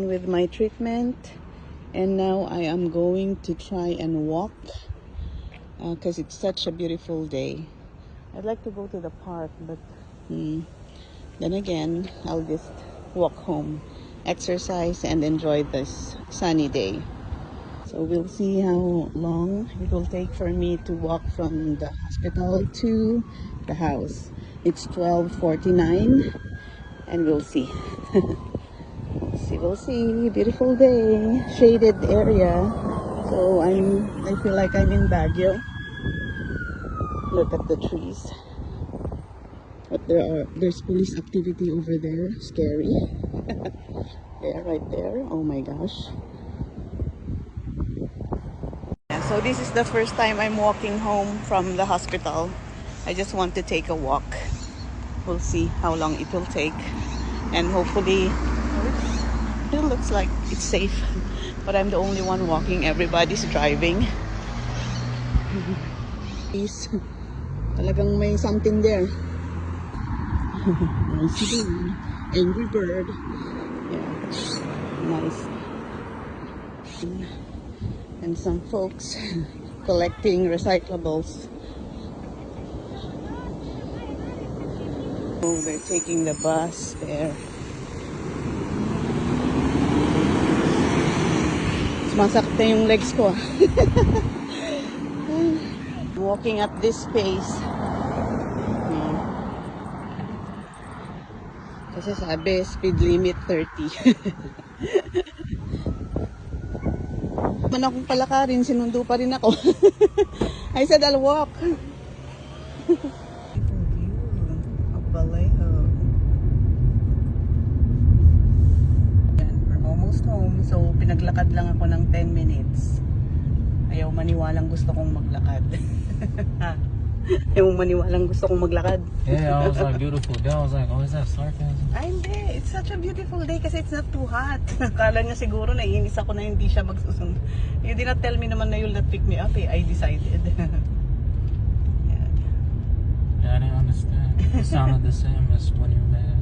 With my treatment, and now I am going to try and walk because it's such a beautiful day. I'd like to go to the park, but then again, I'll just walk home, exercise, and enjoy this sunny day. So we'll see how long it will take for me to walk from the hospital to the house. It's 12:49, and we'll see. We'll see. Beautiful day, shaded area. So I feel like I'm in Baguio. Look at the trees. But there's police activity over there. Scary. There, right there. Oh my gosh. Yeah, so this is the first time I'm walking home from the hospital. I just want to take a walk. We'll see how long it will take, and hopefully it looks like it's safe, but I'm the only one walking. Everybody's driving. Talagang may something there. Nice. Angry bird. Yeah, nice. And some folks collecting recyclables. Oh, they're taking the bus there. Masakit na yung legs ko. Walking at this pace. Kasi sabi, speed limit 30. Man akong palakarin, sinundo pa rin ako. I said I'll walk. Of Vallejo. We're almost home, so pinaglakad lang ako ng 10 minutes. Ayaw maniwalang gusto kong maglakad. Ayaw maniwalang gusto kong maglakad. Yeah, I was like, beautiful day. I was like, oh, is that sarcasm? Ay, hindi. It's such a beautiful day kasi it's not too hot. Akala niya siguro naiinis ako na hindi siya magsusunod. You did not tell me naman na you'll not pick me up eh. I decided. Yeah, I didn't understand. It sounded the same as when you're mad.